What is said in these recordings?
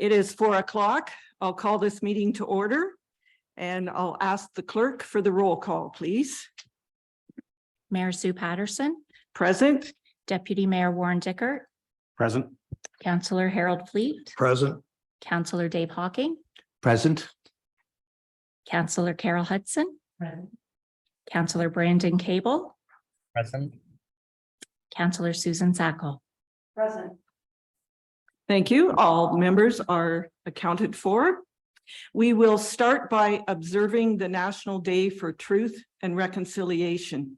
It is 4 o'clock. I'll call this meeting to order and I'll ask the clerk for the roll call, please. Mayor Sue Patterson, Present. Deputy Mayor Warren Dickert, Present. Councillor Harold Fleet, Present. Councillor Dave Hawking, Present. Councillor Carol Hudson, Councillor Brandon Cable, Present. Councillor Susan Sackle. Present. Thank you. All members are accounted for. We will start by observing the National Day for Truth and Reconciliation.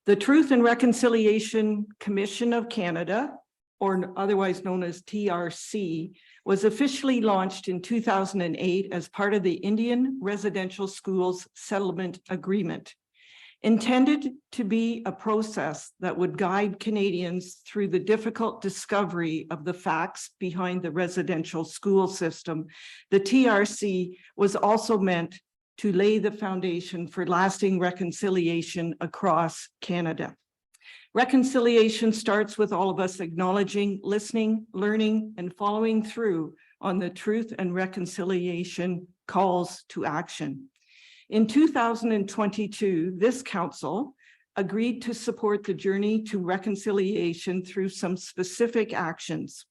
The Truth and Reconciliation Commission of Canada, or otherwise known as TRC, was officially launched in 2008 as part of the Indian Residential Schools Settlement Agreement, intended to be a process that would guide Canadians through the difficult discovery of the facts behind the residential school system. The TRC was also meant to lay the foundation for lasting reconciliation across Canada. Reconciliation starts with all of us acknowledging, listening, learning, and following through on the truth and reconciliation calls to action. In 2022, this council agreed to support the journey to reconciliation through some specific actions.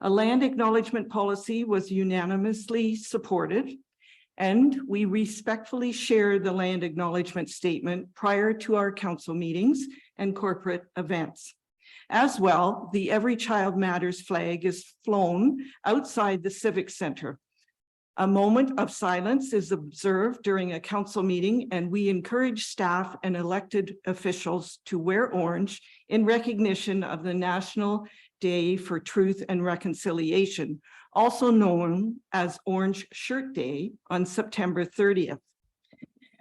A land acknowledgement policy was unanimously supported, and we respectfully share the land acknowledgement statement prior to our council meetings and corporate events. As well, the Every Child Matters flag is flown outside the Civic Center. A moment of silence is observed during a council meeting, and we encourage staff and elected officials to wear orange in recognition of the National Day for Truth and Reconciliation, also known as Orange Shirt Day, on September 30th.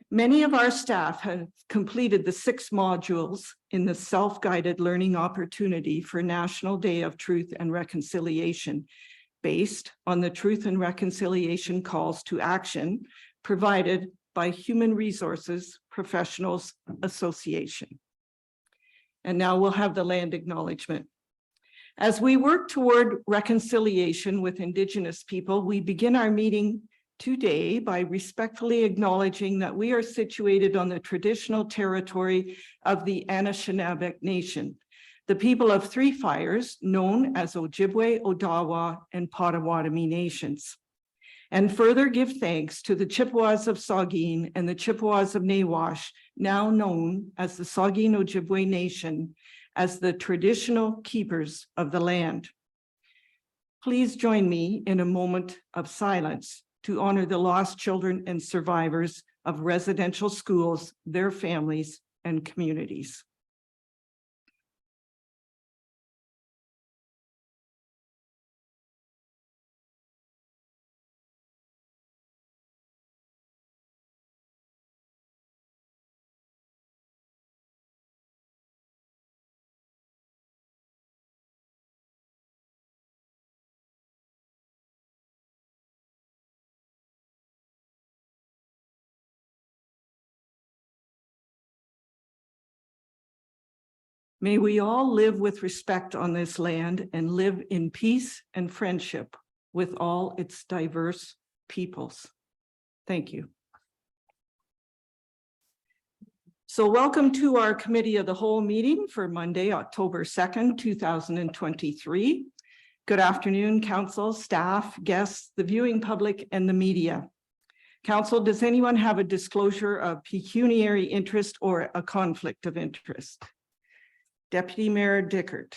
Many of our staff have completed the 6 modules in the self-guided learning opportunity for National Day of Truth and Reconciliation, based on the Truth and Reconciliation calls to action provided by Human Resources Professionals Association. And now we'll have the land acknowledgement. As we work toward reconciliation with Indigenous people, we begin our meeting today by respectfully acknowledging that we are situated on the traditional territory of the Anishinaabe Nation, the people of 3 Fires, known as Ojibwe, Odawa, and Potawatomi nations. And further give thanks to the Chippewas of Saugeen and the Chippewas of Nawash, now known as the Saugeen Ojibwe Nation, as the traditional keepers of the land. Please join me in a moment of silence to honor the lost children and survivors of residential schools, their families, and communities. May we all live with respect on this land and live in peace and friendship with all its diverse peoples. Thank you. So welcome to our Committee of the Whole meeting for Monday, October 2nd, 2023. Good afternoon, council, staff, guests, the viewing public, and the media. Council, does anyone have a disclosure of pecuniary interest or a conflict of interest? Deputy Mayor Dickert.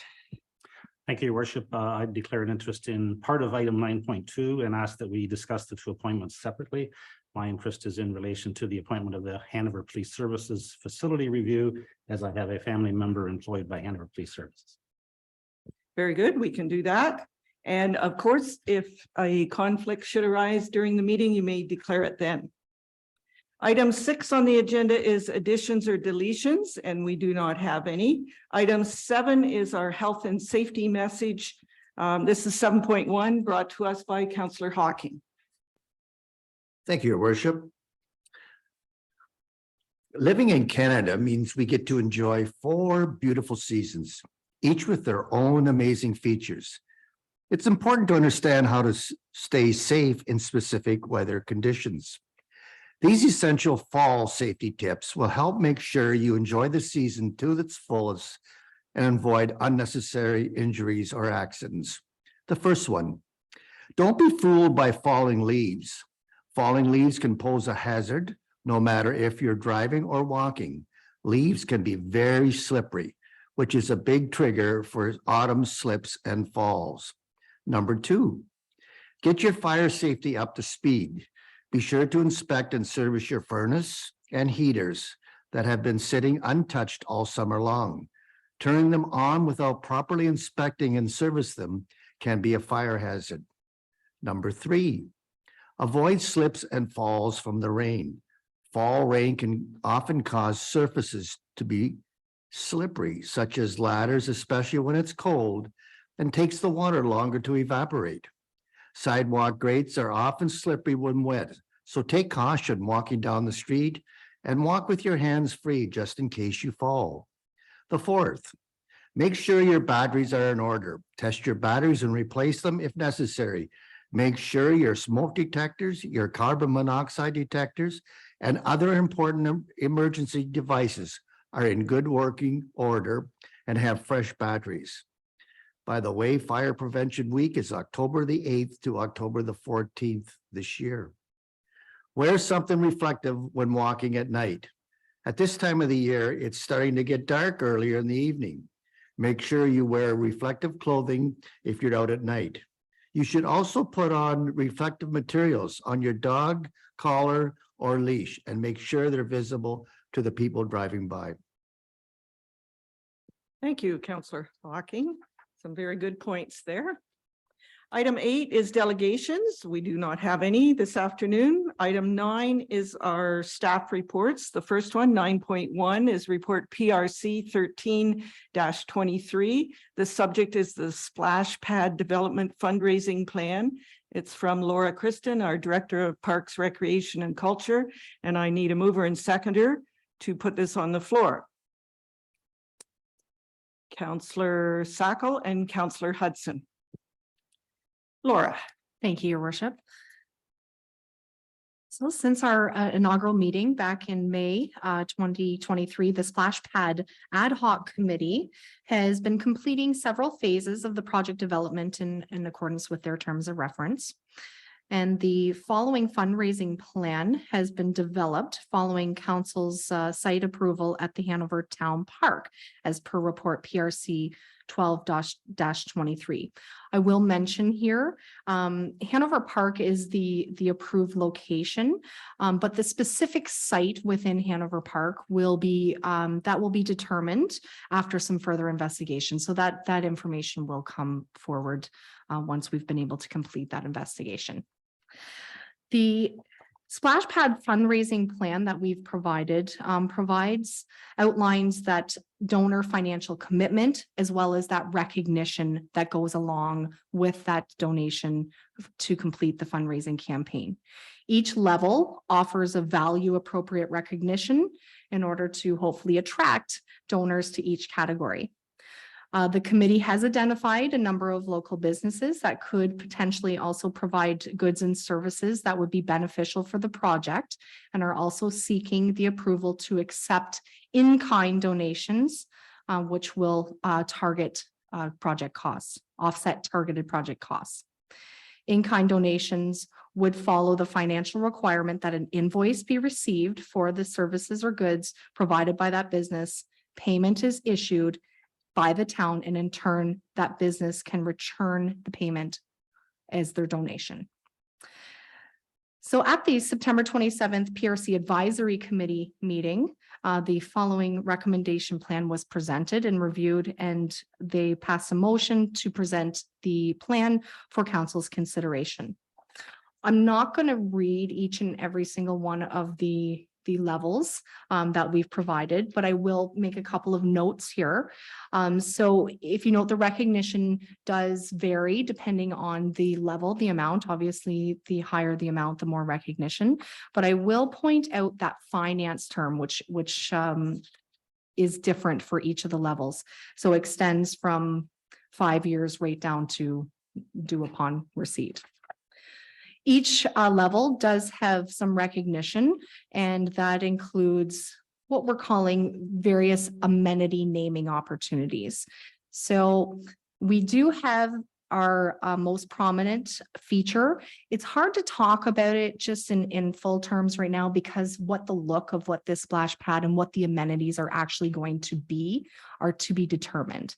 Thank you, Your Worship. I declare an interest in part of item 9.2 and ask that we discuss the 2 appointments separately. My interest is in relation to the appointment of the Hanover Police Services Facility Review, as I have a family member employed by Hanover Police Services. Very good, we can do that. And of course, if a conflict should arise during the meeting, you may declare it then. Item 6 on the agenda is additions or deletions, and we do not have any. Item 7 is our health and safety message. This is 7.1, brought to us by Councillor Hawking. Thank you, Your Worship. Living in Canada means we get to enjoy 4 beautiful seasons, each with their own amazing features. It's important to understand how to stay safe in specific weather conditions. These essential fall safety tips will help make sure you enjoy the season to its fullest and avoid unnecessary injuries or accidents. The first one, don't be fooled by falling leaves. Falling leaves can pose a hazard no matter if you're driving or walking. Leaves can be very slippery, which is a big trigger for autumn slips and falls. Number two, get your fire safety up to speed. Be sure to inspect and service your furnace and heaters that have been sitting untouched all summer long. Turning them on without properly inspecting and service them can be a fire hazard. Number three, avoid slips and falls from the rain. Fall rain can often cause surfaces to be slippery, such as ladders, especially when it's cold, and takes the water longer to evaporate. Sidewalk grates are often slippery when wet, so take caution walking down the street and walk with your hands free just in case you fall. The fourth, make sure your batteries are in order. Test your batteries and replace them if necessary. Make sure your smoke detectors, your carbon monoxide detectors, and other important emergency devices are in good working order and have fresh batteries. By the way, Fire Prevention Week is October the 8th to October the 14th this year. Wear something reflective when walking at night. At this time of the year, it's starting to get dark earlier in the evening. Make sure you wear reflective clothing if you're out at night. You should also put on reflective materials on your dog collar or leash and make sure they're visible to the people driving by. Thank you, Councillor Hocking. Some very good points there. Item 8 is delegations. We do not have any this afternoon. Item 9 is our staff reports. The first one, 9.1, is report PRC 13-23. The subject is the Splash Pad Development Fundraising Plan. It's from Laura Kristen, our Director of Parks, Recreation and Culture, and I need a mover and seconder to put this on the floor. Councillor Sackle and Councillor Hudson. Laura. Thank you, Your Worship. So since our inaugural meeting back in May 2023, the Splash Pad Ad Hoc Committee has been completing several phases of the project development in accordance with their terms of reference. And the following fundraising plan has been developed following council's site approval at the Hanover Town Park as per report PRC 12-23. I will mention here, Hanover Park is the approved location, but the specific site within Hanover Park will be determined after some further investigation. So that information will come forward once we've been able to complete that investigation. The Splash Pad fundraising plan that we've provided outlines that donor financial commitment as well as that recognition that goes along with that donation to complete the fundraising campaign. Each level offers a value appropriate recognition in order to hopefully attract donors to each category. The committee has identified a number of local businesses that could potentially also provide goods and services that would be beneficial for the project and are also seeking the approval to accept in-kind donations, which will target project costs, offset targeted project costs. In-kind donations would follow the financial requirement that an invoice be received for the services or goods provided by that business. Payment is issued by the town, and in turn, that business can return the payment as their donation. So at the September 27th PRC Advisory Committee meeting, the following recommendation plan was presented and reviewed, and they passed a motion to present the plan for council's consideration. I'm not going to read each and every single one of the levels that we've provided, but I will make a couple of notes here. So if you note, the recognition does vary depending on the level, the amount. Obviously, the higher the amount, the more recognition. But I will point out that finance term, which is different for each of the levels. So extends from 5 years right down to due upon receipt. Each level does have some recognition, and that includes what we're calling various amenity naming opportunities. So we do have our most prominent feature. It's hard to talk about it just in full terms right now because what the look of what this splash pad and what the amenities are actually going to be are to be determined.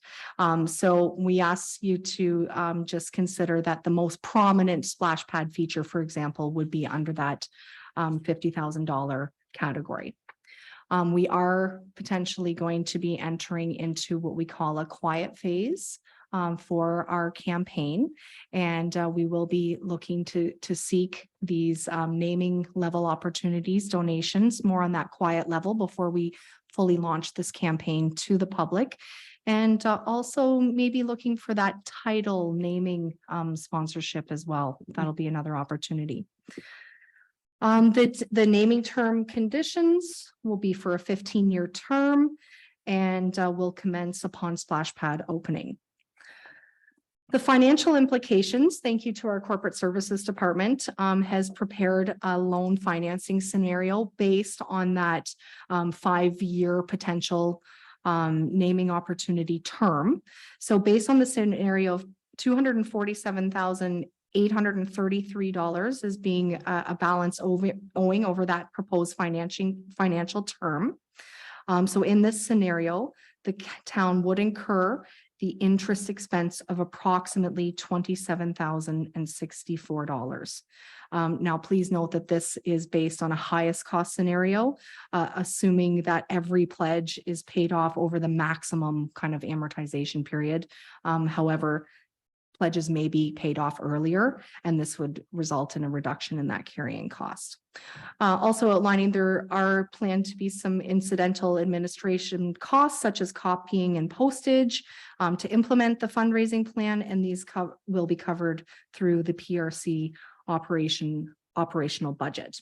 So we ask you to just consider that the most prominent splash pad feature, for example, would be under that $50,000 category. We are potentially going to be entering into what we call a quiet phase for our campaign. And we will be looking to seek these naming level opportunities, donations, more on that quiet level before we fully launch this campaign to the public. And also maybe looking for that title naming sponsorship as well. That'll be another opportunity. The naming term conditions will be for a 15-year term and will commence upon splash pad opening. The financial implications, thank you to our corporate services department, has prepared a loan financing scenario based on that 5-year potential naming opportunity term. So based on the scenario of $247,833 is being a balance owing over that proposed financial term. So in this scenario, the town would incur the interest expense of approximately $27,064. Now, please note that this is based on a highest cost scenario, assuming that every pledge is paid off over the maximum kind of amortization period. However, pledges may be paid off earlier, and this would result in a reduction in that carrying cost. Also outlining there are planned to be some incidental administration costs such as copying and postage to implement the fundraising plan, and these will be covered through the PRC operational budget.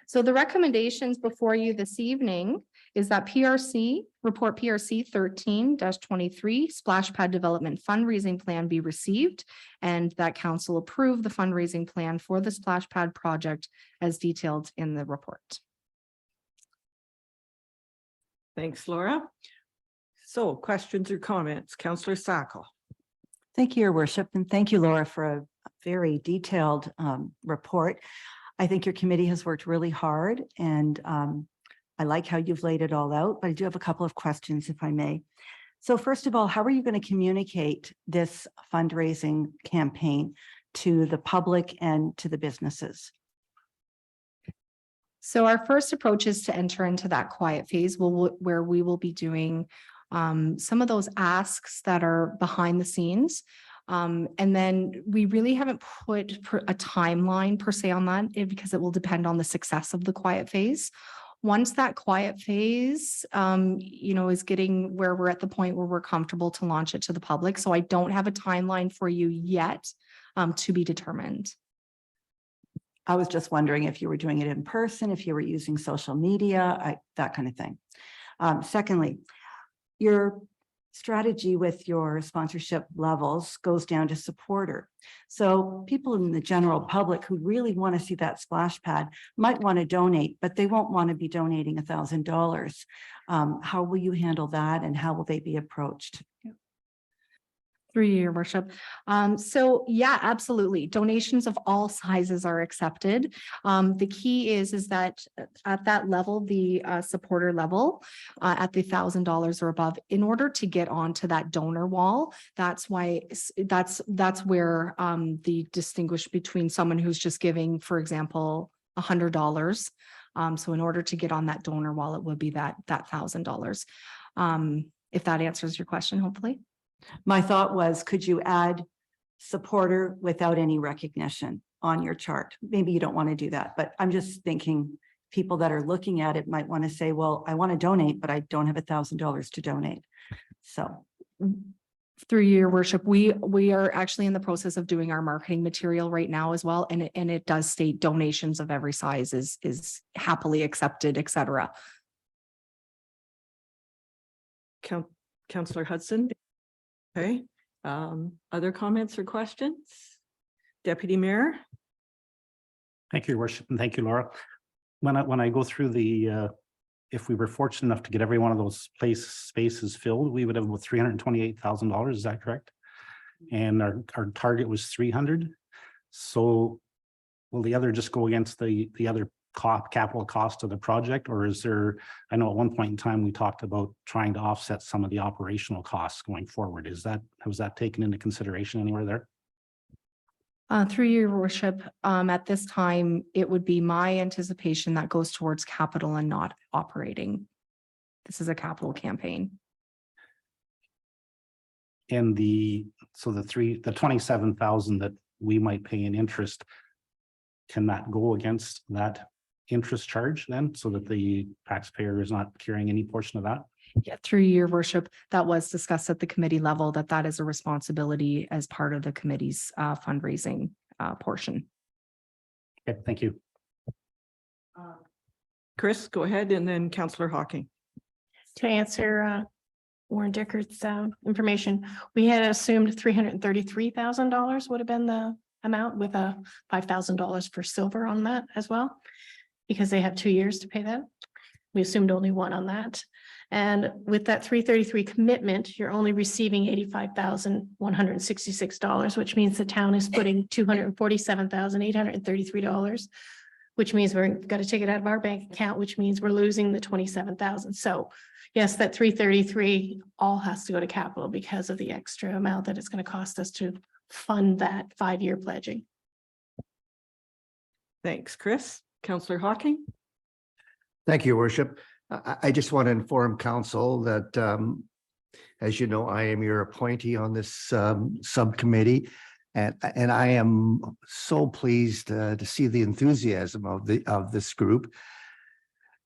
So the recommendations before you this evening is that report PRC 13-23 splash pad development fundraising plan be received, and that council approve the fundraising plan for the splash pad project as detailed in the report. Thanks, Laura. So questions or comments? Councillor Sacco. Thank you, Your Worship, and thank you, Laura, for a very detailed report. I think your committee has worked really hard, and I like how you've laid it all out, but I do have a couple of questions, if I may. So first of all, how are you going to communicate this fundraising campaign to the public and to the businesses? So our first approach is to enter into that quiet phase where we will be doing some of those asks that are behind the scenes. And then we really haven't put a timeline per se on that because it will depend on the success of the quiet phase. Once that quiet phase, is getting where we're at the point where we're comfortable to launch it to the public. So I don't have a timeline for you yet to be determined. I was just wondering if you were doing it in person, if you were using social media, that kind of thing. Secondly, your strategy with your sponsorship levels goes down to supporter. So people in the general public who really want to see that splash pad might want to donate, but they won't want to be donating $1,000. How will you handle that, and how will they be approached? Through you, Your Worship. So yeah, absolutely. Donations of all sizes are accepted. The key is that at that level, the supporter level, at the $1,000 or above, in order to get onto that donor wall, that's where the distinguish between someone who's just giving, for example, $100. So in order to get on that donor wall, it would be that $1,000. If that answers your question, hopefully. My thought was, could you add supporter without any recognition on your chart? Maybe you don't want to do that, but I'm just thinking people that are looking at it might want to say, well, I want to donate, but I don't have $1,000 to donate. So through Your Worship, we are actually in the process of doing our marketing material right now as well. And it does state donations of every size is happily accepted, etc. Councillor Hudson. Okay, Other comments or questions? Deputy Mayor? Thank you, Your Worship, and thank you, Laura. When I go through if we were fortunate enough to get every one of those spaces filled, we would have about $328,000. Is that correct? And our target was 300. So will the other just go against the other capital cost of the project, or is there, I know at one point in time, we talked about trying to offset some of the operational costs going forward. Was that taken into consideration anywhere there? Through your worship, at this time, it would be my anticipation that goes towards capital and not operating. This is a capital campaign. And the 27,000 that we might pay in interest, can that go against that interest charge then, so that the taxpayer is not carrying any portion of that? Yeah, through your worship, that was discussed at the committee level, that is a responsibility as part of the committee's fundraising portion. Okay, thank you. Chris, go ahead, and then Councillor Hawking. To answer Warren Dickert's information, we had assumed $333,000 would have been the amount, with a $5,000 for silver on that as well, because they have 2 years to pay that. We assumed only one on that. And with that 333 commitment, you're only receiving $85,166, which means the town is putting $247,833, which means we've got to take it out of our bank account, which means we're losing the 27,000. So yes, that 333 all has to go to capital because of the extra amount that it's going to cost us to fund that 5-year pledging. Thanks, Chris. Councillor Hawking? Thank you, Worship. I just want to inform council that, as you know, I am your appointee on this subcommittee. And I am so pleased to see the enthusiasm of this group.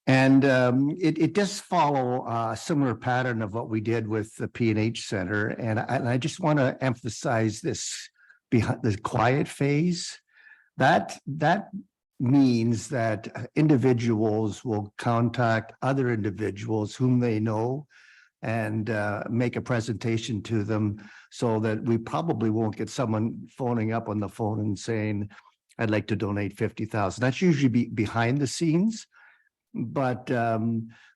And it does follow a similar pattern of what we did with the P&H Center. And I just want to emphasize this behind the quiet phase. That means that individuals will contact other individuals whom they know and make a presentation to them, so that we probably won't get someone phoning up on the phone and saying, I'd like to donate 50,000. That's usually behind the scenes. But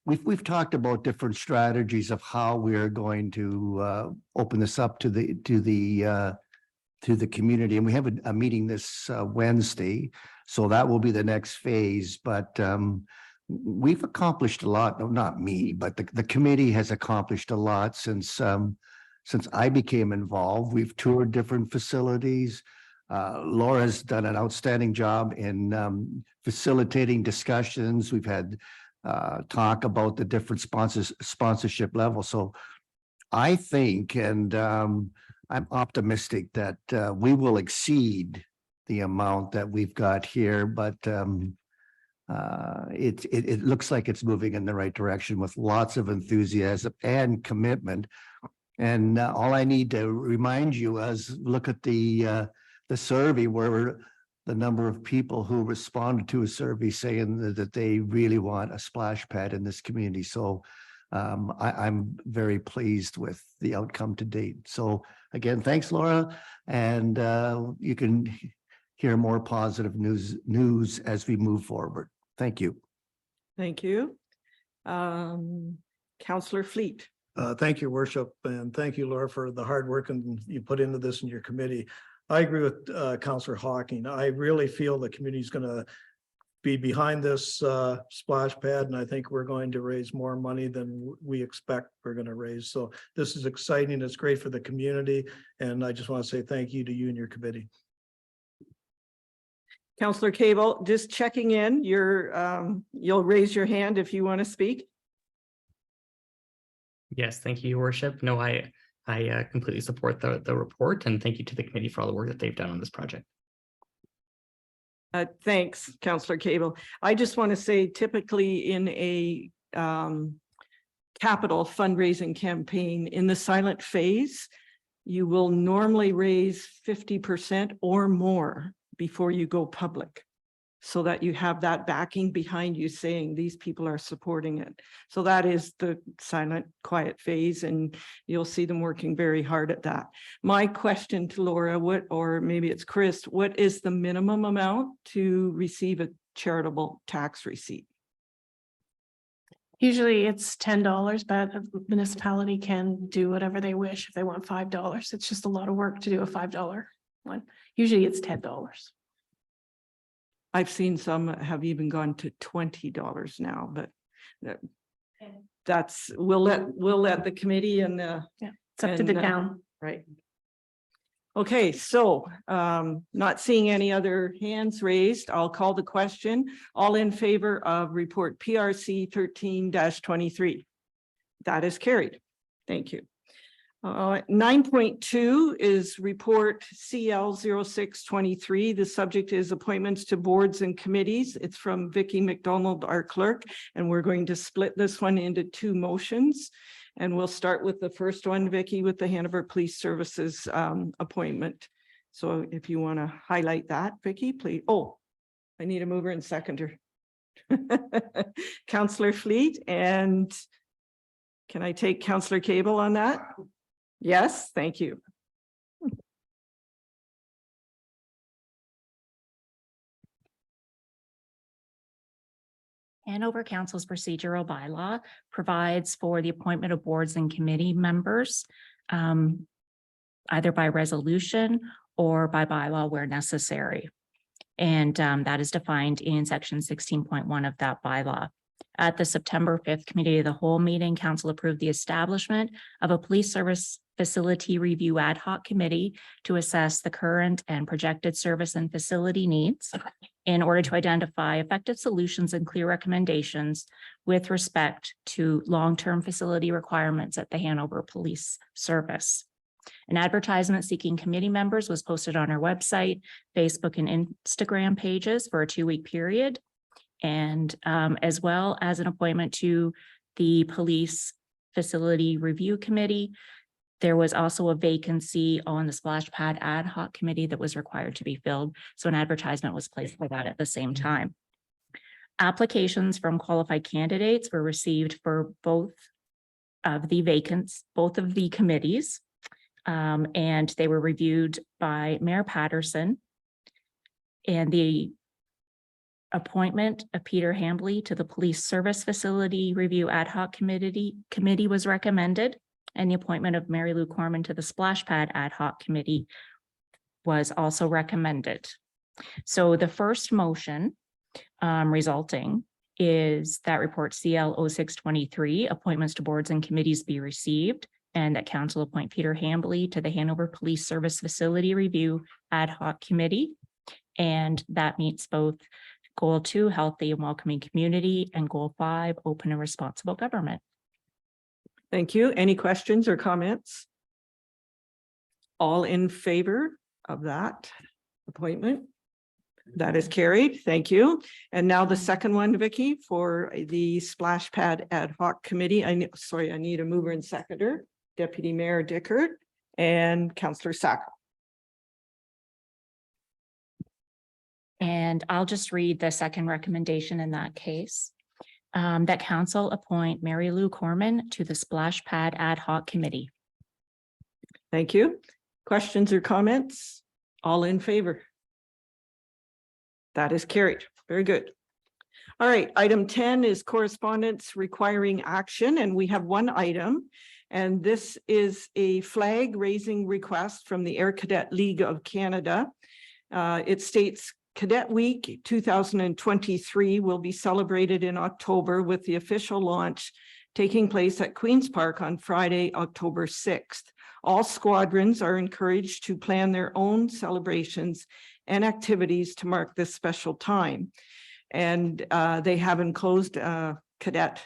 we've talked about different strategies of how we're going to open this up to the community, and we have a meeting this Wednesday, so that will be the next phase. But we've accomplished a lot. No, not me, but the committee has accomplished a lot since I became involved. We've toured different facilities. Laura's done an outstanding job in facilitating discussions. We've had talk about the different sponsorship levels. So I think, and I'm optimistic that we will exceed the amount that we've got here, but it looks like it's moving in the right direction with lots of enthusiasm and commitment. And all I need to remind you is look at the survey, where the number of people who responded to a survey saying that they really want a splash pad in this community. So I'm very pleased with the outcome to date. So again, thanks, Laura. And you can hear more positive news as we move forward. Thank you. Thank you. Councillor Fleet. Thank you, Worship, and thank you, Laura, for the hard work and you put into this in your committee. I agree with Councillor Hawking. I really feel the community is going to be behind this splash pad, and I think we're going to raise more money than we expect we're going to raise. So this is exciting. It's great for the community, and I just want to say thank you to you and your committee. Councillor Cable, just checking in, you'll raise your hand if you want to speak. Yes, thank you, Your Worship. No, I completely support the report, and thank you to the committee for all the work that they've done on this project. Thanks, Councillor Cable. I just want to say, typically in a capital fundraising campaign, in the silent phase, you will normally raise 50% or more before you go public. so that you have that backing behind you saying these people are supporting it. So that is the silent, quiet phase, and you'll see them working very hard at that. My question to Laura, or maybe it's Chris, what is the minimum amount to receive a charitable tax receipt? Usually it's $10, but a municipality can do whatever they wish. If they want $5, it's just a lot of work to do a $5 one. Usually it's $10. I've seen some have even gone to $20 now, but that's, we'll let the committee and the, It's up to the And, town. right. Okay, so not seeing any other hands raised, I'll call the question. All in favor of report PRC 13-23? That is carried. Thank you. 9.2 is report CL 0623. The subject is appointments to boards and committees. It's from Vicky McDonald, our clerk, and we're going to split this one into two motions. And we'll start with the first one, Vicky, with the Hanover Police Services appointment. So if you want to highlight that, Vicky, please. Oh, I need a mover and seconder. Councillor Fleet, and can I take Councillor Cable on that? Yes, thank you. Hanover Council's procedural bylaw provides for the appointment of boards and committee members, either by resolution or by bylaw where necessary. And that is defined in section 16.1 of that bylaw. At the September 5th Committee of the Whole meeting, Council approved the establishment of a police service facility review ad hoc committee to assess the current and projected service and facility needs in order to identify effective solutions and clear recommendations with respect to long-term facility requirements at the Hanover Police Service. An advertisement seeking committee members was posted on our website, Facebook, and Instagram pages for a 2-week period, and as well as an appointment to the Police Facility Review Committee. There was also a vacancy on the Splash Pad Ad Hoc Committee that was required to be filled, so an advertisement was placed for that at the same time. Applications from qualified candidates were received for both of the committees, and they were reviewed by Mayor Patterson. And the appointment of Peter Hambley to the Police Service Facility Review Ad Hoc Committee was recommended, and the appointment of Mary Lou Corman to the Splash Pad Ad Hoc Committee was also recommended. So the first motion resulting is that report CL 0623, appointments to boards and committees be received, and that council appoint Peter Hambley to the Hanover Police Service Facility Review Ad Hoc Committee. And that meets both Goal 2, healthy and welcoming community, and Goal 5, open and responsible government. Thank you. Any questions or comments? All in favor of that appointment? That is carried. Thank you. And now the second one, Vicky, for the Splash Pad Ad Hoc Committee. I need a mover and seconder, Deputy Mayor Dickert and Councillor Sacco. And I'll just read the second recommendation in that case. That council appoint Mary Lou Corman to the Splash Pad Ad Hoc Committee. Thank you. Questions or comments? All in favor? That is carried. Very good. All right, item 10 is correspondence requiring action, and we have one item. And this is a flag raising request from the Air Cadet League of Canada. It states Cadet Week 2023 will be celebrated in October with the official launch taking place at Queen's Park on Friday, October 6th. All squadrons are encouraged to plan their own celebrations and activities to mark this special time. And they have enclosed Cadet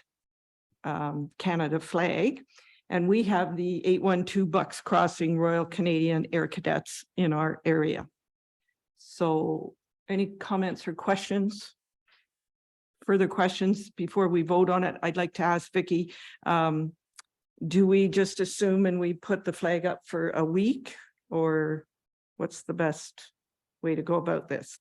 Canada flag. And we have the 812 Bucks Crossing Royal Canadian Air Cadets in our area. So any comments or questions? Further questions before we vote on it? I'd like to ask Vicky, do we just assume and we put the flag up for a week, or what's the best way to go about this?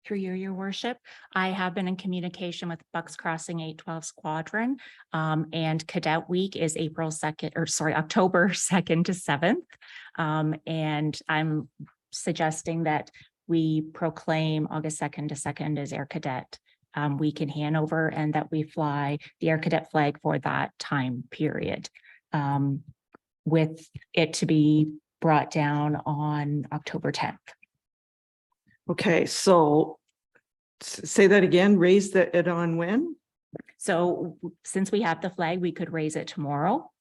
Through you, your worship, I have been in communication with Bucks Crossing 812 Squadron. And Cadet Week is October 2nd to 7th. And I'm suggesting that we proclaim August 2nd to 2nd as Air Cadet Week in Hanover, and that we fly the Air Cadet flag for that time period. With it to be brought down on October 10th. Okay, so say that again, raise it on when? So since we have the flag, we could raise it tomorrow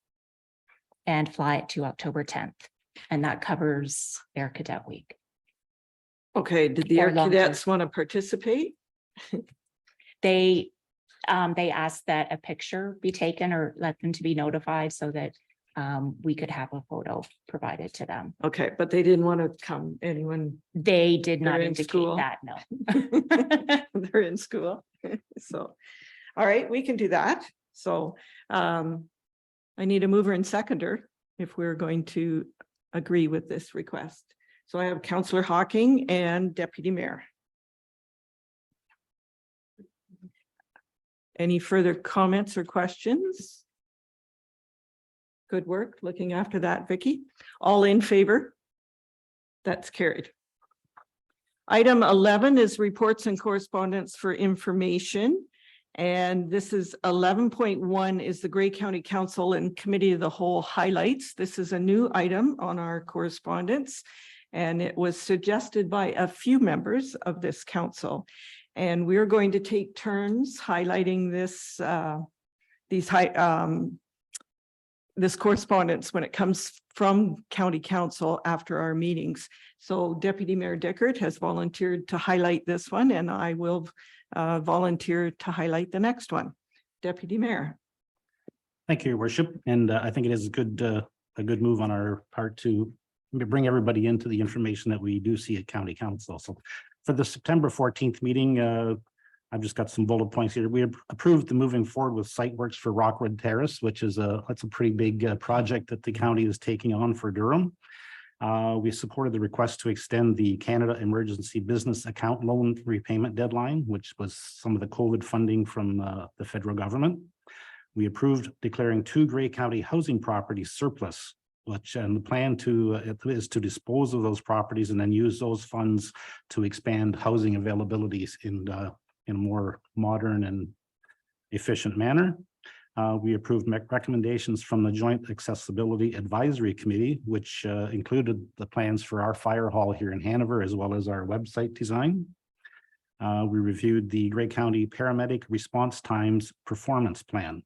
and fly it to October 10th. And that covers Air Cadet Week. Okay, did the Or Air longer. Cadets want to participate? They asked that a picture be taken or let them to be notified so that we could have a photo provided to them. Okay, but they didn't want to come, anyone, They did not They're in indicate school. that, no. they're in school, so. All right, we can do that, so I need a mover and seconder if we're going to agree with this request. So I have Councillor Hawking and Deputy Mayor. Any further comments or questions? Good work looking after that, Vicky. All in favor? That's carried. Item 11 is reports and correspondence for information. And this is 11.1 is the Grey County Council and Committee of the Whole highlights. This is a new item on our correspondence, and it was suggested by a few members of this council. And we're going to take turns highlighting this, this correspondence when it comes from County Council after our meetings. So Deputy Mayor Dickert has volunteered to highlight this one, and I will volunteer to highlight the next one. Deputy Mayor. Thank you, Your Worship. And I think it is a good move on our part to bring everybody into the information that we do see at County Council. So for the September 14th meeting, I've just got some bullet points here. We approved the moving forward with site works for Rockwood Terrace, which is that's a pretty big project that the county is taking on for Durham. We supported the request to extend the Canada Emergency Business Account Loan repayment deadline, which was some of the COVID funding from the federal government. We approved declaring 2 Grey County housing properties surplus, and the plan is to dispose of those properties and then use those funds to expand housing availabilities in a more modern and efficient manner. We approved recommendations from the Joint Accessibility Advisory Committee, which included the plans for our fire hall here in Hanover, as well as our website design. We reviewed the Grey County Paramedic Response Times Performance Plan.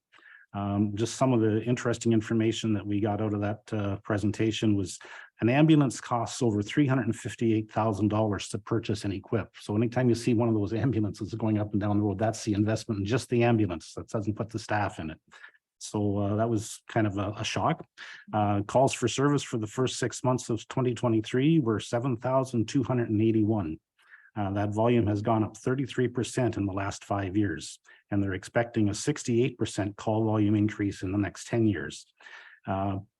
Just some of the interesting information that we got out of that presentation was an ambulance costs over $358,000 to purchase and equip. So anytime you see one of those ambulances going up and down the road, that's the investment in just the ambulance. That doesn't put the staff in it. So that was kind of a shock. Calls for service for the first 6 months of 2023 were 7,281. That volume has gone up 33% in the last 5 years, and they're expecting a 68% call volume increase in the next 10 years.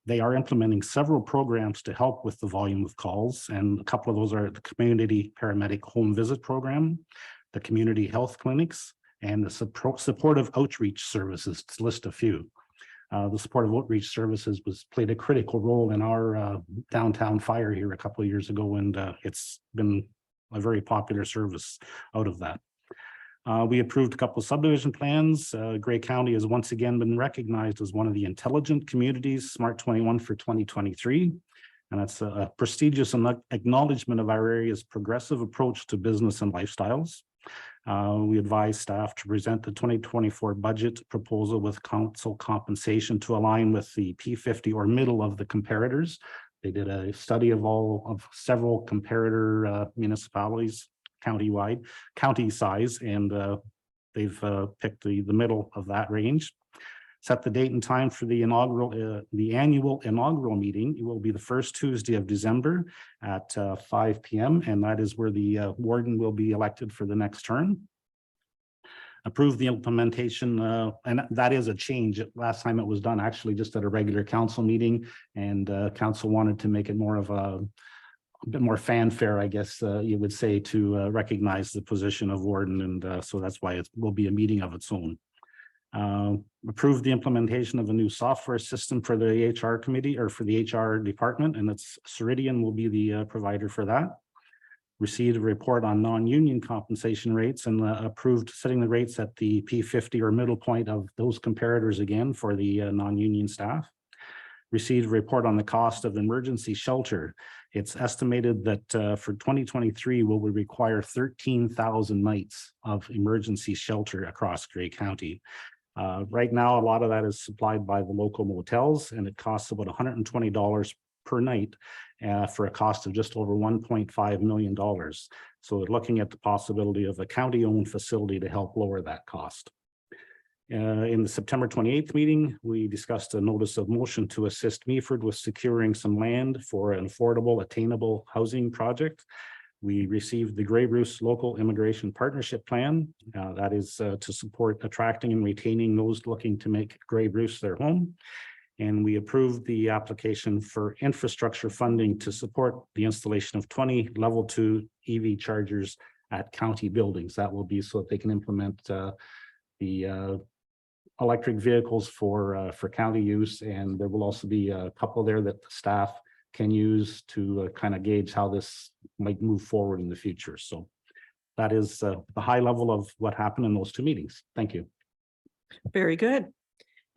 They are implementing several programs to help with the volume of calls, and a couple of those are the Community Paramedic Home Visit Program, the Community Health Clinics, and the Supportive Outreach Services, to list a few. The Supportive Outreach Services played a critical role in our downtown fire here a couple of years ago, and it's been a very popular service out of that. We approved a couple of subdivision plans. Grey County has once again been recognized as one of the intelligent communities, Smart 21 for 2023. And that's a prestigious acknowledgement of our area's progressive approach to business and lifestyles. We advise staff to present the 2024 budget proposal with council compensation to align with the P50 or middle of the comparators. They did a study of several comparator municipalities countywide, county size, and they've picked the middle of that range. Set the date and time for the annual inaugural meeting. It will be the first Tuesday of December at 5 p.m. and that is where the warden will be elected for the next term. Approve the implementation, and that is a change. Last time it was done actually just at a regular council meeting, and council wanted to make it more of a bit more fanfare, I guess, you would say, to recognize the position of warden, and so that's why it will be a meeting of its own. Approve the implementation of a new software system for the HR committee or for the HR department, and it's Ceridian will be the provider for that. Received a report on non-union compensation rates and approved setting the rates at the P50 or middle point of those comparators again for the non-union staff. Received a report on the cost of emergency shelter. It's estimated that for 2023, will we require 13,000 nights of emergency shelter across Grey County. Right now, a lot of that is supplied by the local motels, and it costs about $120 per night for a cost of just over $1.5 million. So we're looking at the possibility of a county-owned facility to help lower that cost. In the September 28th meeting, we discussed a notice of motion to assist Meaford with securing some land for an affordable, attainable housing project. We received the Grey Bruce Local Immigration Partnership Plan. That is to support attracting and retaining those looking to make Grey Bruce their home. And we approved the application for infrastructure funding to support the installation of 20 level 2 EV chargers at county buildings. That will be so that they can implement the electric vehicles for county use. And there will also be a couple there that the staff can use to kind of gauge how this might move forward in the future. So that is the high level of what happened in those two meetings. Thank you. Very good.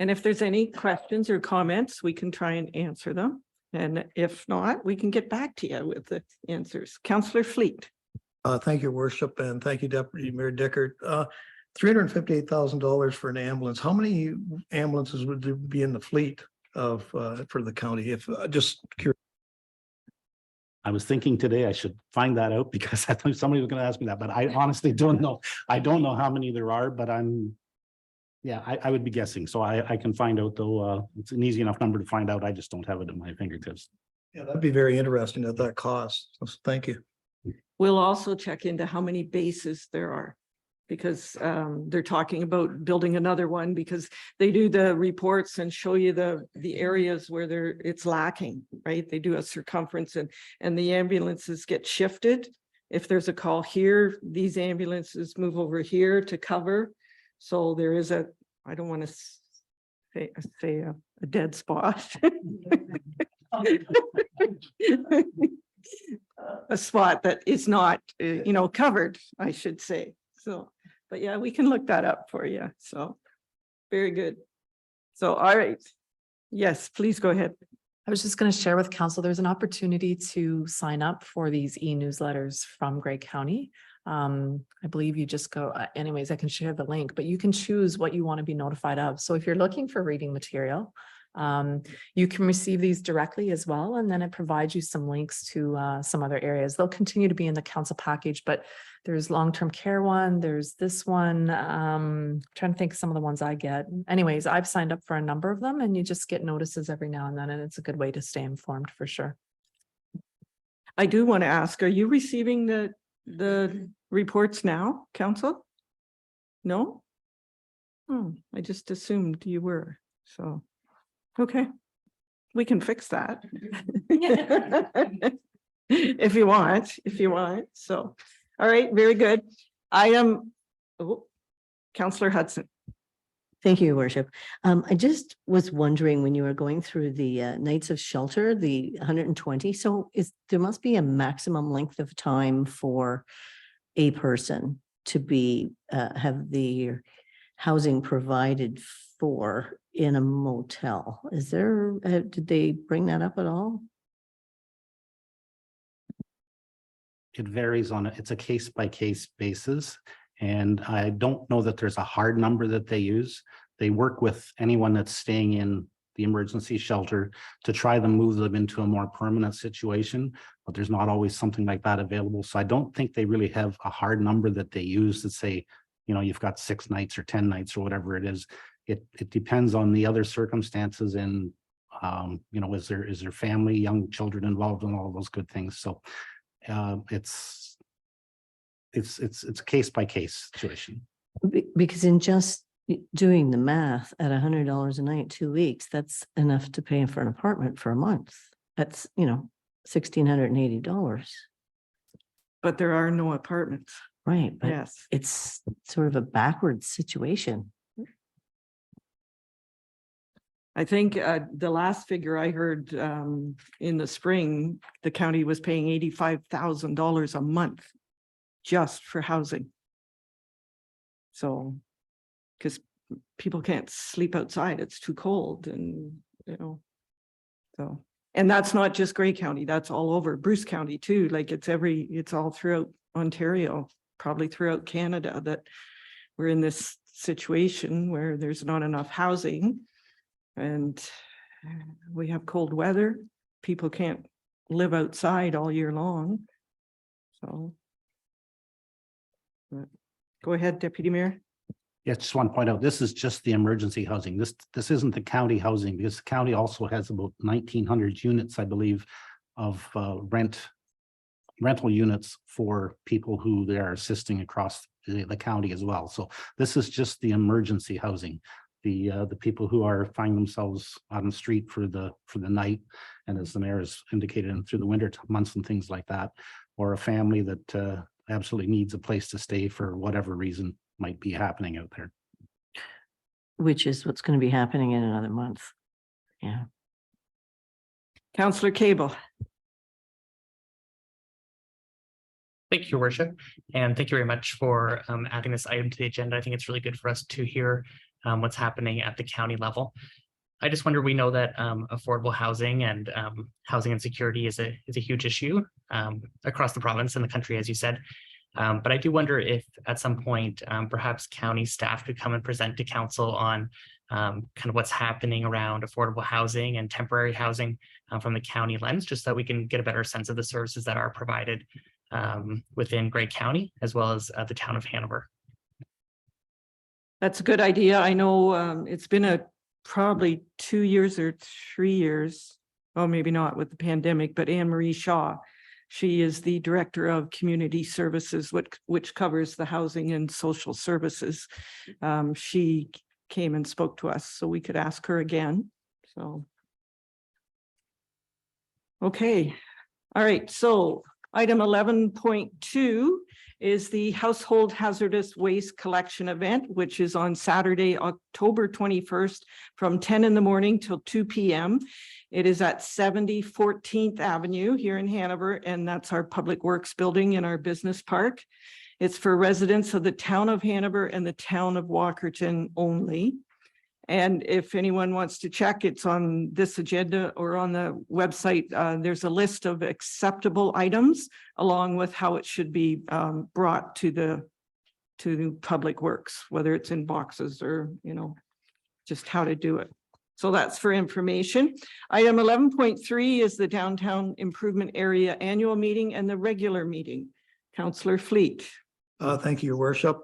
And if there's any questions or comments, we can try and answer them. And if not, we can get back to you with the answers. Councillor Fleet. Thank you, Worship, and thank you, Deputy Mayor Dickert. $358,000 for an ambulance. How many ambulances would there be in the fleet of for the county? If just curious. I was thinking today I should find that out because I thought somebody was going to ask me that, but I honestly don't know. I don't know how many there are, but I would be guessing. So I can find out, though. It's an easy enough number to find out. I just don't have it at my fingertips. Yeah, that'd be very interesting at that cost. So thank you. We'll also check into how many bases there are, because they're talking about building another one, because they do the reports and show you the areas where it's lacking, right? They do a circumference and the ambulances get shifted. If there's a call here, these ambulances move over here to cover. So there is I don't want to say a dead spot. A spot that is not, covered, I should say. So, but yeah, we can look that up for you. So, very good. So, all right. Yes, please go ahead. I was just going to share with council, there's an opportunity to sign up for these e-newsletters from Grey County. I believe you just go, anyways, I can share the link, but you can choose what you want to be notified of. So if you're looking for reading material, you can receive these directly as well. And then it provides you some links to some other areas. They'll continue to be in the council package, but there's long-term care one, there's this one, trying to think of some of the ones I get. Anyways, I've signed up for a number of them and you just get notices every now and then, and it's a good way to stay informed for sure. I do want to ask, are you receiving the reports now, council? No? I just assumed you were, so, okay. We can fix that. If you want, so, all right, very good. I am, Councillor Hudson. Thank you, Your Worship. I just was wondering when you were going through the nights of shelter, the 120, so there must be a maximum length of time for a person to be have the housing provided for in a motel. Is there, did they bring that up at all? It varies it's a case by case basis. And I don't know that there's a hard number that they use. They work with anyone that's staying in the emergency shelter to try to move them into a more permanent situation, but there's not always something like that available. So I don't think they really have a hard number that they use to say, you've got 6 nights or 10 nights or whatever it is. It depends on the other circumstances and, is there family, young children involved in all of those good things. So it's a case by case situation. Because in just doing the math at $100 a night, 2 weeks, that's enough to pay for an apartment for a month. That's, $1,680. But there are no apartments. Right, but Yes. it's sort of a backwards situation. I think the last figure I heard in the spring, the county was paying $85,000 a month just for housing. So, because people can't sleep outside, it's too cold and, you know, so. And that's not just Grey County, that's all over Bruce County too. Like it's all throughout Ontario, probably throughout Canada, that we're in this situation where there's not enough housing. And we have cold weather. People can't live outside all year long. So. But go ahead, Deputy Mayor. Yeah, just want to point out, this is just the emergency housing. This isn't the county housing, because the county also has about 1,900 units, I believe, of rental units for people who they are assisting across the county as well. So this is just the emergency housing. The people who are finding themselves on the street for the night, and as the mayor has indicated, and through the winter months and things like that, or a family that absolutely needs a place to stay for whatever reason might be happening out there. Which is what's going to be happening in another month. Yeah. Councillor Cable. Thank you, Your Worship, and thank you very much for adding this item to the agenda. I think it's really good for us to hear what's happening at the county level. I just wonder, we know that affordable housing and housing insecurity is a huge issue across the province and the country, as you said. But I do wonder if at some point, perhaps county staff could come and present to council on kind of what's happening around affordable housing and temporary housing from the county lens, just so that we can get a better sense of the services that are provided within Grey County, as well as the town of Hanover. That's a good idea. I know it's been probably 2 years or 3 years. Oh, maybe not with the pandemic, but Anne Marie Shaw. She is the Director of Community Services, which covers the housing and social services. She came and spoke to us, so we could ask her again. So. Okay. All right. So item 11.2 is the Household Hazardous Waste Collection Event, which is on Saturday, October 21st from 10 in the morning till 2 p.m. It is at 70 14th Avenue here in Hanover, and that's our Public Works building in our business park. It's for residents of the town of Hanover and the town of Walkerton only. And if anyone wants to check, it's on this agenda or on the website. There's a list of acceptable items along with how it should be brought to Public Works, whether it's in boxes or, you know, just how to do it. So that's for information. Item 11.3 is the Downtown Improvement Area Annual Meeting and the regular meeting. Councillor Fleet. Thank you, Your Worship.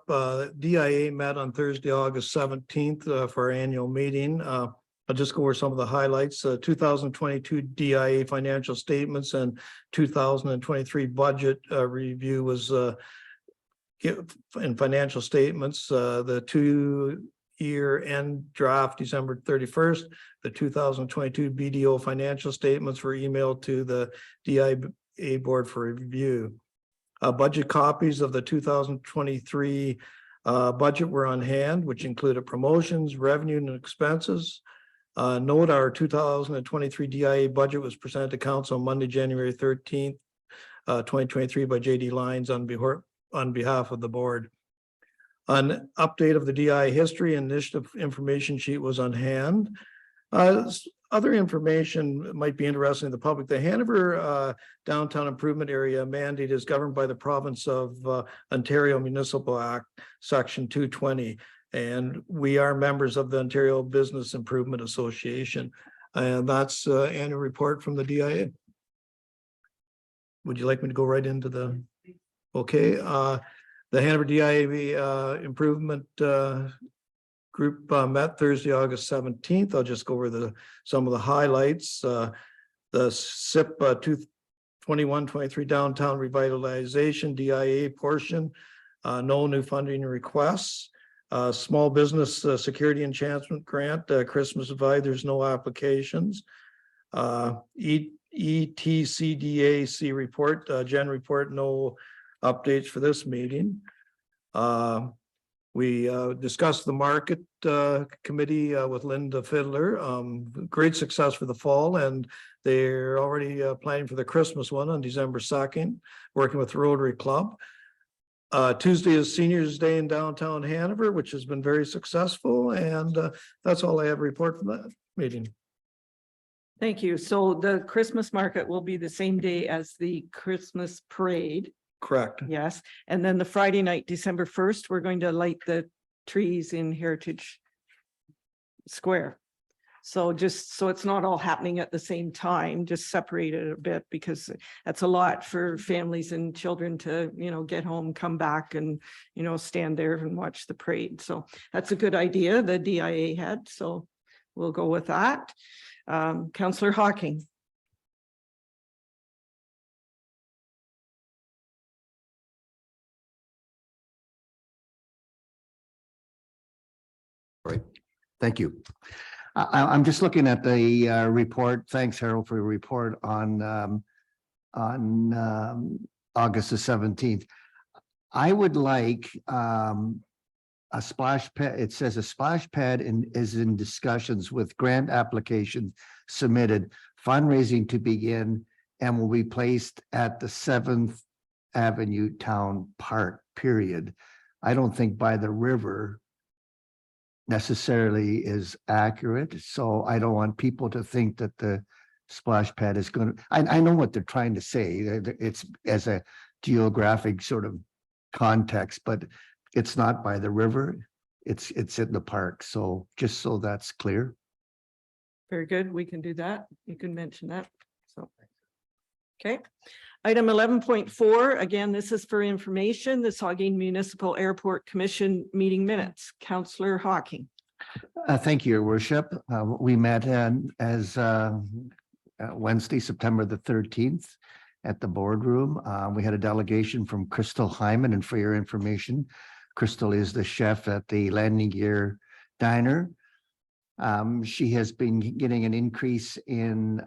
DIA met on Thursday, August 17th for our annual meeting. I'll just go over some of the highlights. 2022 DIA financial statements and 2023 budget review was in financial statements. The 2-year end draft December 31st. The 2022 BDO financial statements were emailed to the DIA board for review. Budget copies of the 2023 budget were on hand, which included promotions, revenue, and expenses. Note our 2023 DIA budget was presented to council on Monday, January 13th, 2023 by JD Lyons on behalf of the board. An update of the DIA history and initiative information sheet was on hand. Other information might be interesting to the public. The Hanover Downtown Improvement Area mandate is governed by the province of Ontario Municipal Act, Section 220. And we are members of the Ontario Business Improvement Association. And that's annual report from the DIA. Would you like me to go right into the, okay. The Hanover DIA improvement group met Thursday, August 17th. I'll just go over some of the highlights. The SIP 21-23 downtown revitalization DIA portion, no new funding requests. Small business security enhancement grant, Christmas Vibe, there's no applications. ETCDAC report, Gen report, no updates for this meeting. We discussed the market committee with Linda Fiddler. Great success for the fall, and they're already planning for the Christmas one on December 2nd, working with the Rotary Club. Tuesday is Seniors Day in downtown Hanover, which has been very successful, and that's all I have to report from that meeting. Thank you. So the Christmas market will be the same day as the Christmas parade. Correct. Yes, and then the Friday night, December 1st, we're going to light the trees in Heritage Square. So just so it's not all happening at the same time, just separate it a bit, because that's a lot for families and children to, get home, come back and, stand there and watch the parade. So that's a good idea the DIA had. So we'll go with that. Councillor Hawking. Right. Thank you. I'm just looking at the report. Thanks, Harold, for your report on August the 17th. I would like a splash pad. It says a splash pad is in discussions with grant application submitted, fundraising to begin, and will be placed at the 7th Avenue Town Park, period. I don't think by the river necessarily is accurate. So I don't want people to think that the splash pad is going to, I know what they're trying to say. It's as a geographic sort of context, but it's not by the river. It's in the park. So just so that's clear. Very good. We can do that. You can mention that. So. Okay. Item 11.4, again, this is for information, the Saugeen Municipal Airport Commission meeting minutes. Councillor Hawking. Thank you, Your Worship. We met as Wednesday, September the 13th at the boardroom. We had a delegation from Crystal Hyman, and for your information, Crystal is the chef at the Landing Gear Diner. She has been getting an increase in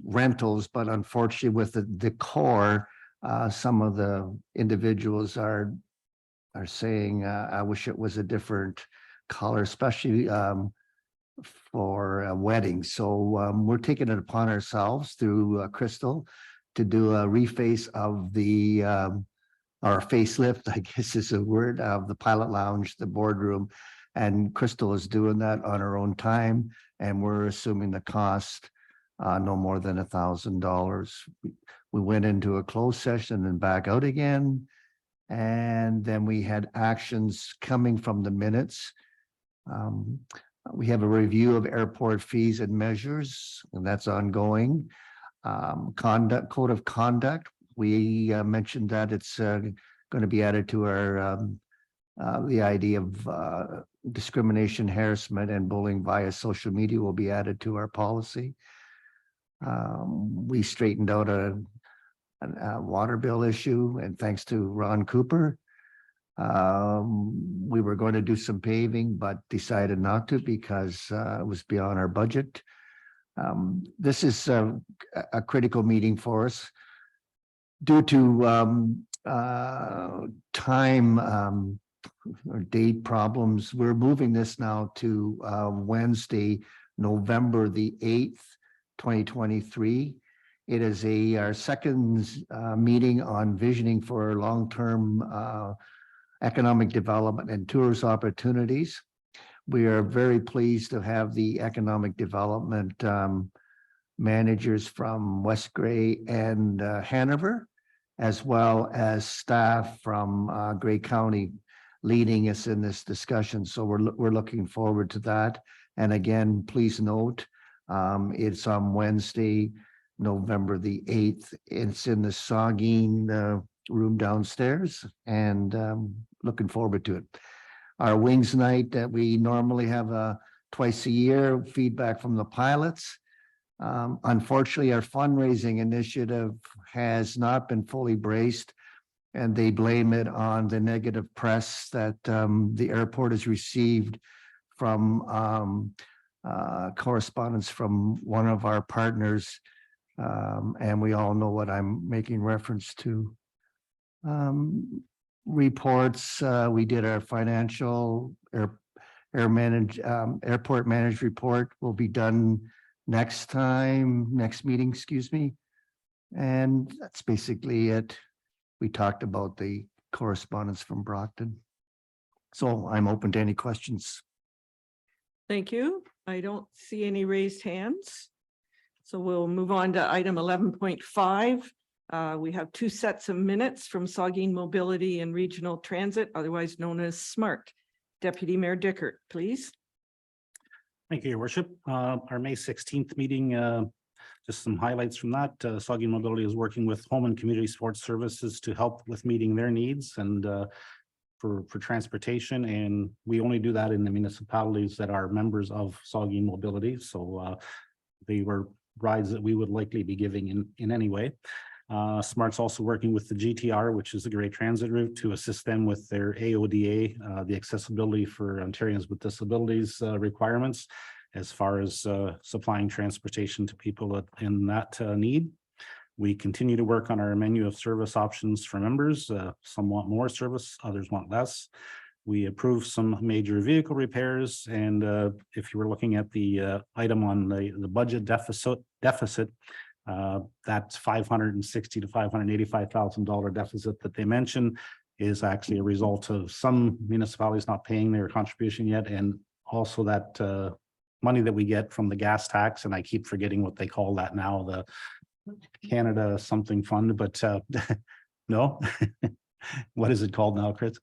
rentals, but unfortunately with the decor, some of the individuals are saying, I wish it was a different color, especially for weddings. So we're taking it upon ourselves through Crystal to do a reface of the or facelift, I guess is a word, of the Pilot Lounge, the boardroom. And Crystal is doing that on her own time, and we're assuming the cost no more than $1,000. We went into a closed session and back out again. And then we had actions coming from the minutes. We have a review of airport fees and measures, and that's ongoing. Code of conduct. We mentioned that it's going to be added to our the idea of discrimination, harassment, and bullying via social media will be added to our policy. We straightened out a water bill issue, and thanks to Ron Cooper. We were going to do some paving, but decided not to because it was beyond our budget. This is a critical meeting for us due to time or date problems. We're moving this now to Wednesday, November the 8th, 2023. It is our second meeting on visioning for long-term economic development and tourist opportunities. We are very pleased to have the economic development managers from West Grey and Hanover, as well as staff from Grey County leading us in this discussion. So we're looking forward to that. And again, please note, it's on Wednesday, November the 8th. It's in the Saugeen room downstairs, and looking forward to it. Our Wings Night that we normally have twice a year, feedback from the pilots. Unfortunately, our fundraising initiative has not been fully braced, and they blame it on the negative press that the airport has received from correspondence from one of our partners And we all know what I'm making reference to. Reports, we did our financial airport managed report will be done next meeting, excuse me. And that's basically it. We talked about the correspondence from Brockton. So I'm open to any questions. Thank you. I don't see any raised hands. So we'll move on to item 11.5. We have two sets of minutes from Saugeen Mobility and Regional Transit, otherwise known as SMART. Deputy Mayor Dickert, please. Thank you, Your Worship. Our May 16th meeting, just some highlights from that. Saugeen Mobility is working with Home and Community Sports Services to help with meeting their needs and for transportation. And we only do that in the municipalities that are members of Saugeen Mobility. So they were rides that we would likely be giving in any way. SMART's also working with the GTR, which is the Great Transit Route, to assist them with their AODA, the accessibility for Ontarians with disabilities requirements, as far as supplying transportation to people in that need. We continue to work on our menu of service options for members. Some want more service, others want less. We approved some major vehicle repairs, and if you were looking at the item on the budget deficit, that's $560,000 to $585,000 deficit that they mentioned is actually a result of some municipalities not paying their contribution yet, and also that money that we get from the gas tax, and I keep forgetting what they call that now, the Canada something fund, but no, what is it called now, Chris?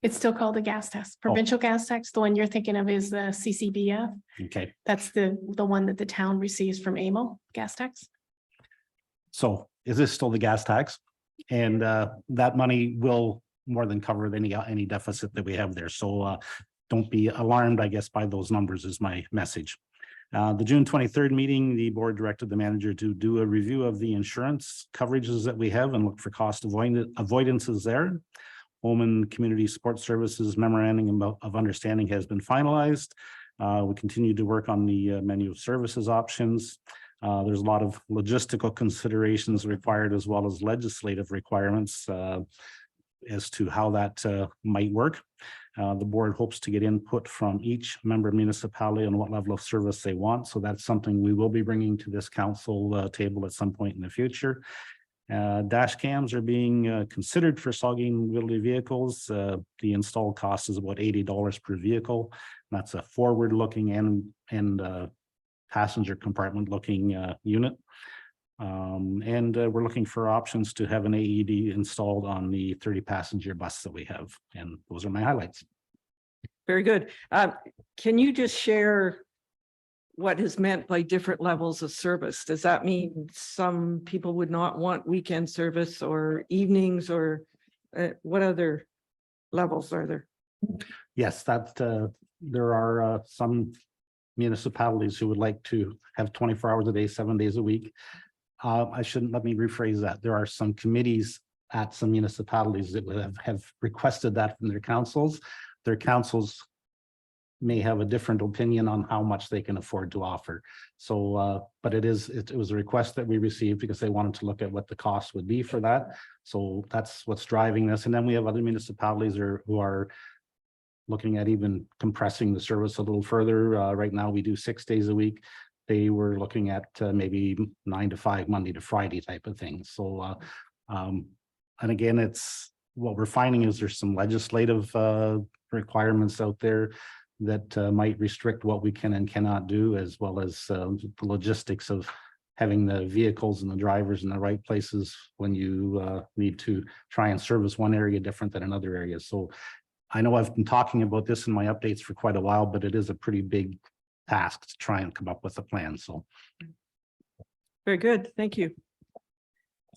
It's still called the gas tax, provincial gas tax. The one you're thinking of is the CCBF. Okay, That's the one that the town receives from AMO gas tax. so is this still the gas tax? And that money will more than cover any deficit that we have there. So don't be alarmed, I guess, by those numbers is my message. The June 23rd meeting, the board directed the manager to do a review of the insurance coverages that we have and look for cost avoidances there. Home and Community Sports Services memorandum of understanding has been finalized. We continue to work on the menu of services options. There's a lot of logistical considerations required, as well as legislative requirements as to how that might work. The board hopes to get input from each member municipality on what level of service they want. So that's something we will be bringing to this council table at some point in the future. Dash cams are being considered for Saugeen Mobility vehicles. The installed cost is about $80 per vehicle. That's a forward-looking and passenger compartment-looking unit. And we're looking for options to have an AED installed on the 30-passenger bus that we have. And those are my highlights. Very good. Can you just share what is meant by different levels of service? Does that mean some people would not want weekend service or evenings, or what other levels are there? Yes, that there are some municipalities who would like to have 24 hours a day, 7 days a week. Let me rephrase that. There are some committees at some municipalities that have requested that from their councils. Their councils may have a different opinion on how much they can afford to offer. So, but it was a request that we received because they wanted to look at what the cost would be for that. So that's what's driving this. And then we have other municipalities who are looking at even compressing the service a little further. Right now we do 6 days a week. They were looking at maybe 9 to 5, Monday to Friday type of thing. So, and again, it's what we're finding is there's some legislative requirements out there that might restrict what we can and cannot do, as well as the logistics of having the vehicles and the drivers in the right places when you need to try and service one area different than another area. So I know I've been talking about this in my updates for quite a while, but it is a pretty big task to try and come up with a plan. So. Very good. Thank you.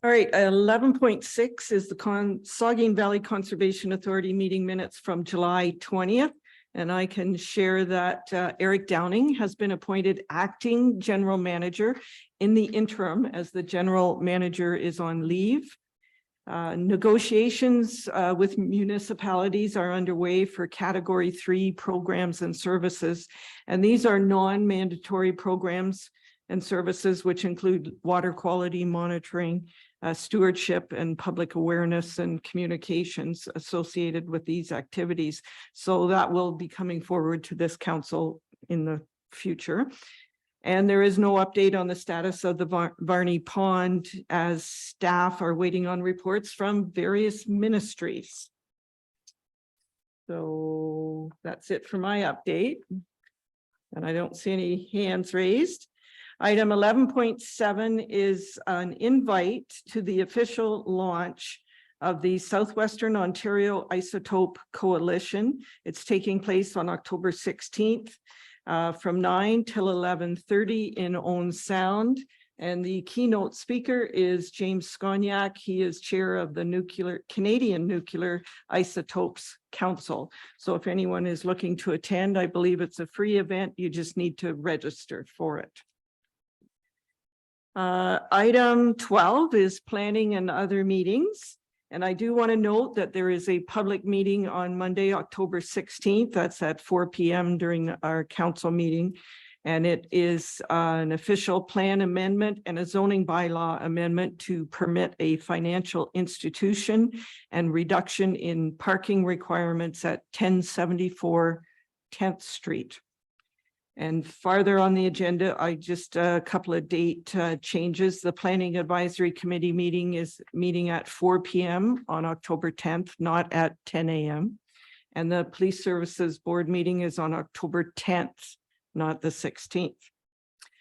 All right, 11.6 is the Saugeen Valley Conservation Authority meeting minutes from July 20th. And I can share that Eric Downing has been appointed acting general manager in the interim as the general manager is on leave. Negotiations with municipalities are underway for Category 3 programs and services. And these are non-mandatory programs. and services, which include water quality monitoring, stewardship and public awareness and communications associated with these activities. So that will be coming forward to this council in the future. And there is no update on the status of the Varney Pond as staff are waiting on reports from various ministries. So that's it for my update. And I don't see any hands raised. Item 11.7 is an invite to the official launch of the Southwestern Ontario Isotope Coalition. It's taking place on October 16th from 9 till 11:30 in Owen Sound. And the keynote speaker is James Skoniak. He is chair of the Canadian Nuclear Isotopes Council. So if anyone is looking to attend, I believe it's a free event. You just need to register for it. Item 12 is planning and other meetings. And I do want to note that there is a public meeting on Monday, October 16th. That's at 4 p.m. during our council meeting. And it is an official plan amendment and a zoning bylaw amendment to permit a financial institution and reduction in parking requirements at 1074 10th Street. And farther on the agenda, I just a couple of date changes. The Planning Advisory Committee meeting is meeting at 4 p.m. on October 10th, not at 10 a.m. And the Police Services Board meeting is on October 10th, not the 16th.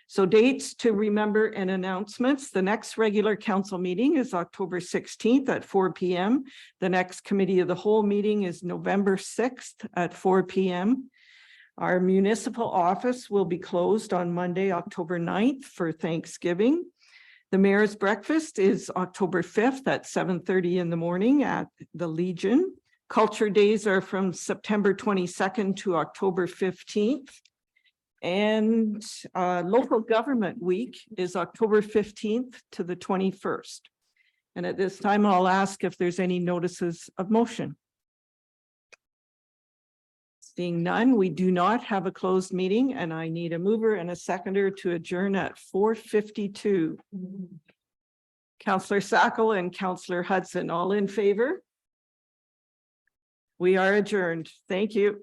So dates to remember and announcements. The next regular council meeting is October 16th at 4 p.m. The next Committee of the Whole meeting is November 6th at 4 p.m. Our municipal office will be closed on Monday, October 9th for Thanksgiving. The Mayor's Breakfast is October 5th at 7:30 in the morning at the Legion. Culture Days are from September 22nd to October 15th. And Local Government Week is October 15th to the 21st. And at this time, I'll ask if there's any notices of motion. Seeing none, we do not have a closed meeting, and I need a mover and a seconder to adjourn at 4:52. Councillor Sackle and Councillor Hudson, all in favor? We are adjourned. Thank you.